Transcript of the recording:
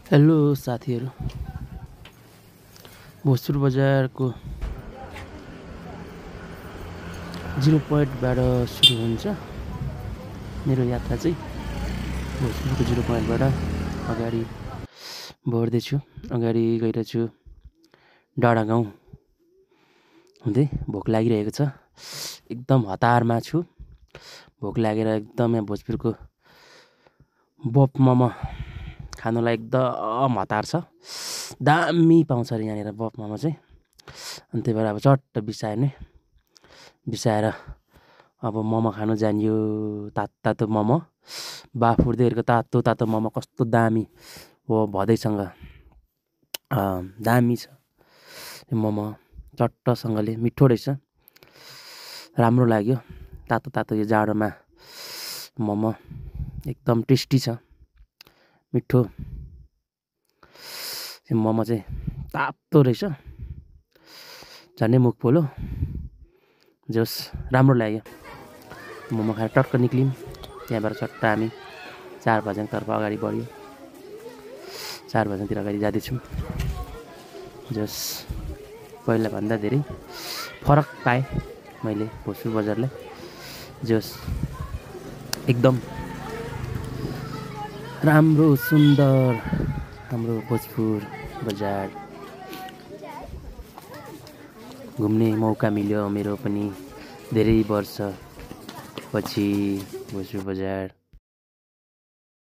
Hello साथीहरू, भोजपुर बजारको zero पोइन्टबाट सुरु हुन्छ मेरो यात्रा चाहिँ। भोजपुरको जिरो पोइन्टबाट अगाडि बढ्दैछु, अगाडि गइरहेछु डाँडा गाउँ हुँदै। भोक लागिरहेको छ, एकदम हतारमा छु। भोक लागेर एकदम यहाँ भोजपुरको बफ मोमो खानुलाई एकदम हतार छ। दामी पाउँछ अरे यहाँनिर बफ मोमो चाहिँ। अनि त्यही भएर अब चट्ट बिसाएर अब मोमो खानु जानियो। तातो मोमो, बाफुर्दैहरूको तातो तातो मोमो कस्तो दामी हो, भदैसँग दामी छ मोमो। चट्टसँगले मिठो रहेछ, राम्रो लाग्यो। तातो तातो यो जाडोमा मोमो एकदम टेस्टी छ, मिठो। यो मोमो चाहिँ तातो रहेछ, झन्डै मुख पोलो। जोस् राम्रो लाग्यो। मोमो खाएर टक्क निक्ल्यौँ त्यहाँबाट। चट्ट हामी 4 बजेतर्फ अगाडि बढ्यो। 4 बजेतिर अगाडि जाँदैछौँ। जोस् पहिलाभन्दा धेरै फरक पाएँ मैले भोजपुर बजारलाई। जोस् एकदम राम्रो सुन्दर हाम्रो भोजपुर बजार घुम्ने मौका मिल्यो मेरो पनि धेरै वर्षपछि। भोजपुर बजार